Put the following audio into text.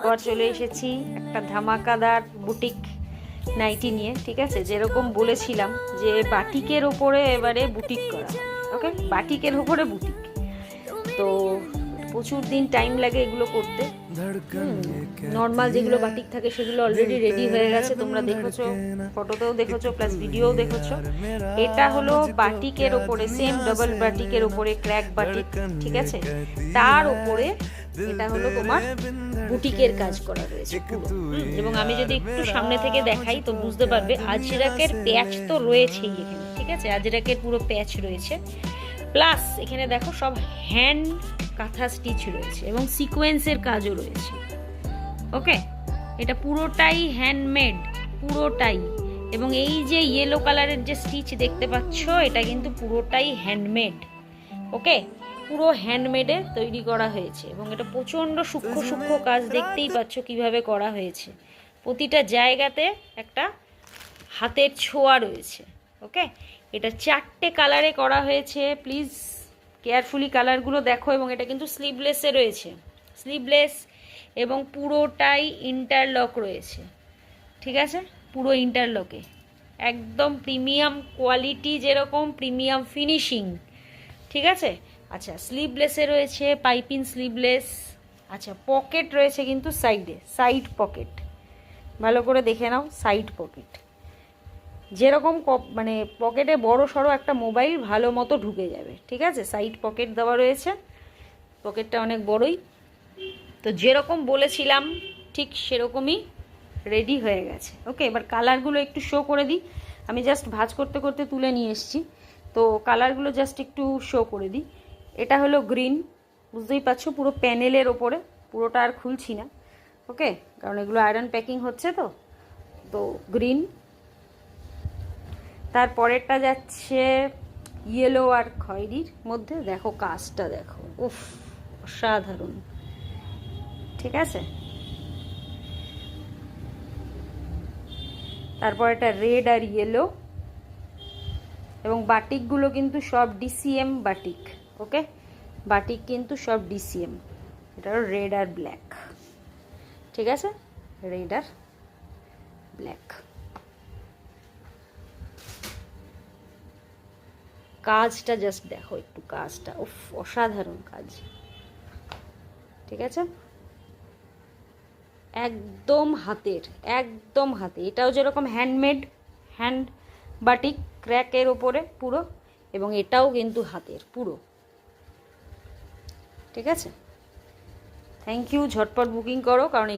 আবার চলে এসেছি একটা ধামাকাদার বুটিক নাইটি নিয়ে। ঠিক আছে, যেরকম বলেছিলাম যে বাটিকের ওপরে এবারে বুটিক করা, ওকে, বাটিকের ওপরে বুটিক। তো প্রচুর দিন টাইম লাগে এগুলো করতে। নর্মাল যেগুলো বাটিক থাকে সেগুলো অলরেডি রেডি হয়ে গেছে, তোমরা দেখেছো, ফটোতেও দেখেছো, প্লাস ভিডিওও দেখেছো। এটা হলো বাটিকের ওপরে, সেম ডাবল বাটিকের ওপরে ক্র্যাক বাটিক, ঠিক আছে, তার ওপরে এটা হলো তোমার বুটিকের কাজ করা রয়েছে পুরো। এবং আমি যদি একটু সামনে থেকে দেখাই তো বুঝতে পারবে আজরাকের প্যাচ তো রয়েছেই এখানে, ঠিক আছে, আজরাকের পুরো প্যাচ রয়েছে, প্লাস এখানে দেখো সব হ্যান্ড কাঁথা স্টিচ রয়েছে এবং সিকোয়েন্সের কাজও রয়েছে। ওকে, এটা পুরোটাই হ্যান্ডমেড, পুরোটাই। এবং এই যে ইয়েলো কালারের যে স্টিচ দেখতে পাচ্ছ এটা কিন্তু পুরোটাই হ্যান্ডমেড। ওকে, পুরো হ্যান্ডমেডে তৈরি করা হয়েছে এবং এটা প্রচণ্ড সূক্ষ্ম সূক্ষ্ম কাজ, দেখতেই পাচ্ছ কিভাবে করা হয়েছে। প্রতিটা জায়গাতে একটা হাতের ছোঁয়া রয়েছে। ওকে, এটা 4টে কালারে করা হয়েছে, প্লিজ কেয়ারফুলি কালারগুলো দেখো। এবং এটা কিন্তু স্লিভলেসে রয়েছে, স্লিভলেস এবং পুরোটাই ইন্টারলক রয়েছে, ঠিক আছে, পুরো ইন্টারলকে, একদম প্রিমিয়াম কোয়ালিটি, যেরকম প্রিমিয়াম ফিনিশিং, ঠিক আছে। আচ্ছা, স্লিভলেসে রয়েছে পাইপিং স্লিভলেস। আচ্ছা, পকেট রয়েছে কিন্তু সাইডে, সাইড পকেট, ভালো করে দেখে নাও, সাইড পকেট, যেরকম মানে পকেটে বড় সড়ো একটা মোবাইল ভালো মতো ঢুকে যাবে, ঠিক আছে, সাইড পকেট দেওয়া রয়েছে, পকেটটা অনেক বড়ই। তো যেরকম বলেছিলাম ঠিক সেরকমই রেডি হয়ে গেছে। ওকে, এবার কালারগুলো একটু শো করে দিই, আমি জাস্ট ভাঁজ করতে করতে তুলে নিয়ে এসেছি, তো কালারগুলো জাস্ট একটু শো করে দিই। এটা হলো গ্রিন, বুঝতেই পারছো, পুরো প্যানেলের ওপরে, পুরোটা আর খুলছি না, ওকে, কারণ এগুলো আয়রন প্যাকিং হচ্ছে, তো গ্রিন। তারপরেরটা যাচ্ছে ইয়েলো আর খয়েরির মধ্যে, দেখো কাজটা দেখো, উফ, অসাধারণ, ঠিক আছে। তারপর এটা রেড আর ইয়েলো, এবং বাটিকগুলো কিন্তু সব ডিসিএম বাটিক। ওকে, বাটিক কিন্তু সব ডিসিএম, এটা রেড আর ব্ল্যাক, ঠিক আছে, রেড আর ব্ল্যাক। কাজটা জাস্ট দেখো একটু, কাজটা উফ, অসাধারণ কাজ, ঠিক আছে, একদম হাতের, একদম হাতে। এটাও যেরকম হ্যান্ডমেড, হ্যান্ড বাটিক ক্র্যাকের ওপরে পুরো, এবং এটাও কিন্তু হাতের পুরো, ঠিক আছে। থ্যাংক ইউ, ঝটপট বুকিং করো, কারণ